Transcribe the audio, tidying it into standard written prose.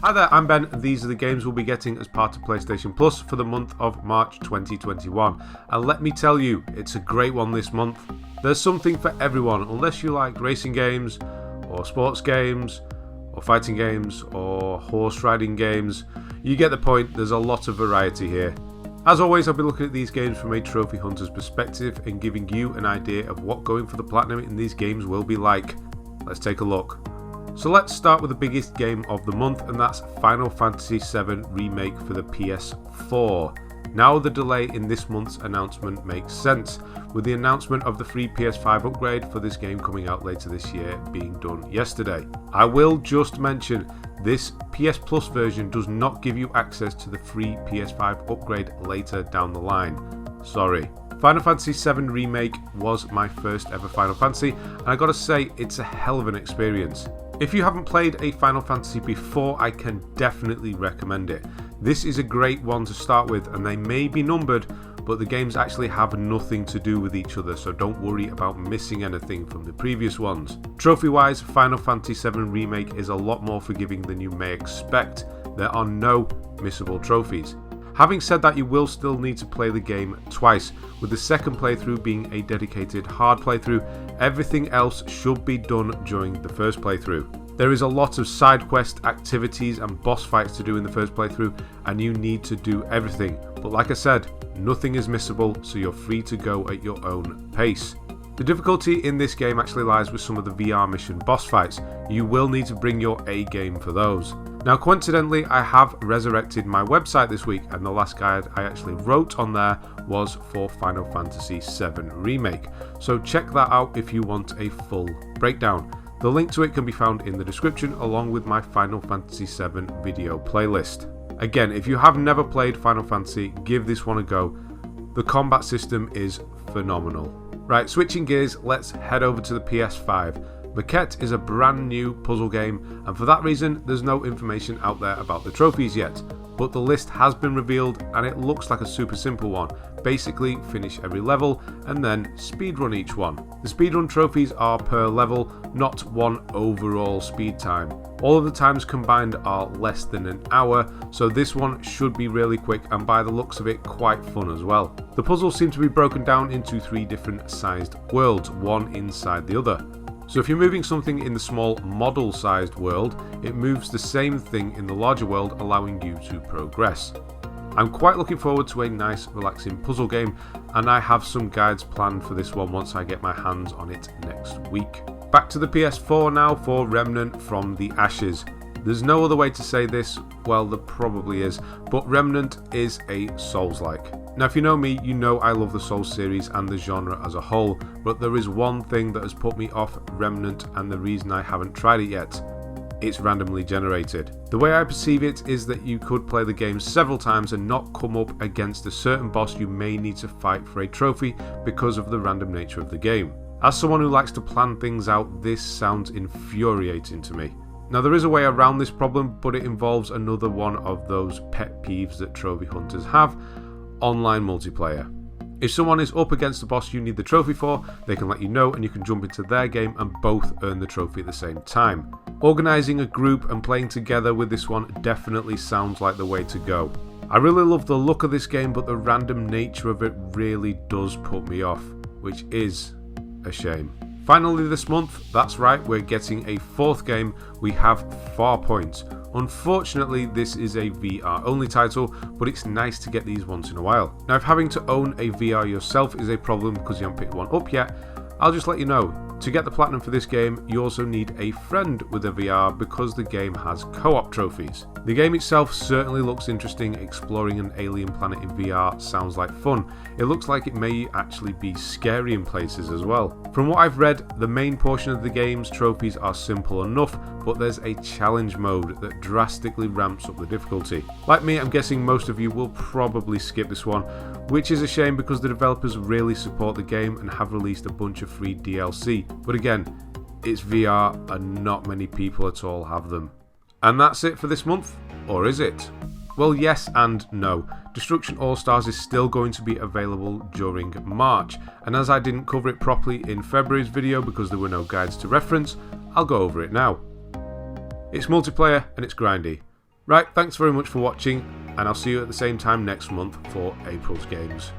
Hi there, I'm Ben, and these are the games we'll be getting as part of PlayStation Plus for the month of March 2021. And let me tell you, it's a great one this month. There's something for everyone, unless you like racing games, or sports games, or fighting games, or horse riding games. You get the point, there's a lot of variety here. As always, I'll be looking at these games from a trophy hunter's perspective and giving you an idea of what going for the platinum in these games will be like. Let's take a look. So let's start with the biggest game of the month, and that's Final Fantasy VII Remake for the PS4. Now the delay in this month's announcement makes sense, with the announcement of the free PS5 upgrade for this game coming out later this year being done yesterday. I will just mention, this PS Plus version does not give you access to the free PS5 upgrade later down the line. Sorry. Final Fantasy VII Remake was my first ever Final Fantasy, and I gotta say, it's a hell of an experience. If you haven't played a Final Fantasy before, I can definitely recommend it. This is a great one to start with, and they may be numbered, but the games actually have nothing to do with each other, so don't worry about missing anything from the previous ones. Trophy-wise, Final Fantasy VII Remake is a lot more forgiving than you may expect. There are no missable trophies. Having said that, you will still need to play the game twice, with the second playthrough being a dedicated hard playthrough. Everything else should be done during the first playthrough. There is a lot of side quest activities and boss fights to do in the first playthrough, and you need to do everything. But like I said, nothing is missable, so you're free to go at your own pace. The difficulty in this game actually lies with some of the VR mission boss fights. You will need to bring your A game for those. Now coincidentally, I have resurrected my website this week, and the last guide I actually wrote on there was for Final Fantasy VII Remake. So check that out if you want a full breakdown. The link to it can be found in the description, along with my Final Fantasy VII video playlist. Again, if you have never played Final Fantasy, give this one a go. The combat system is phenomenal. Right, switching gears, let's head over to the PS5. Maquette is a brand new puzzle game, and for that reason there's no information out there about the trophies yet, but the list has been revealed and it looks like a super simple one. Basically, finish every level and then speedrun each one. The speedrun trophies are per level, not one overall speed time. All of the times combined are less than an hour, so this one should be really quick and by the looks of it quite fun as well. The puzzles seem to be broken down into 3 different sized worlds, one inside the other. So if you're moving something in the small model-sized world, it moves the same thing in the larger world, allowing you to progress. I'm quite looking forward to a nice, relaxing puzzle game, and I have some guides planned for this one once I get my hands on it next week. Back to the PS4 now for Remnant from the Ashes. There's no other way to say this, well there probably is, but Remnant is a Souls-like. Now if you know me, you know I love the Souls series and the genre as a whole, but there is one thing that has put me off Remnant and the reason I haven't tried it yet. It's randomly generated. The way I perceive it is that you could play the game several times and not come up against a certain boss you may need to fight for a trophy because of the random nature of the game. As someone who likes to plan things out, this sounds infuriating to me. Now there is a way around this problem, but it involves another one of those pet peeves that trophy hunters have: online multiplayer. If someone is up against the boss you need the trophy for, they can let you know and you can jump into their game and both earn the trophy at the same time. Organising a group and playing together with this one definitely sounds like the way to go. I really love the look of this game, but the random nature of it really does put me off, which is a shame. Finally this month, that's right, we're getting a 4th game. We have Farpoint. Unfortunately, this is a VR only title, but it's nice to get these once in a while. Now if having to own a VR yourself is a problem because you haven't picked one up yet, I'll just let you know. To get the platinum for this game, you also need a friend with a VR because the game has co-op trophies. The game itself certainly looks interesting. Exploring an alien planet in VR sounds like fun. It looks like it may actually be scary in places as well. From what I've read, the main portion of the game's trophies are simple enough, but there's a challenge mode that drastically ramps up the difficulty. Like me, I'm guessing most of you will probably skip this one, which is a shame because the developers really support the game and have released a bunch of free DLC. But again, it's VR and not many people at all have them. And that's it for this month, or is it? Well, yes and no. Destruction All-Stars is still going to be available during March, and as I didn't cover it properly in February's video because there were no guides to reference, I'll go over it now. It's multiplayer and it's grindy. Right, thanks very much for watching, and I'll see you at the same time next month for April's games.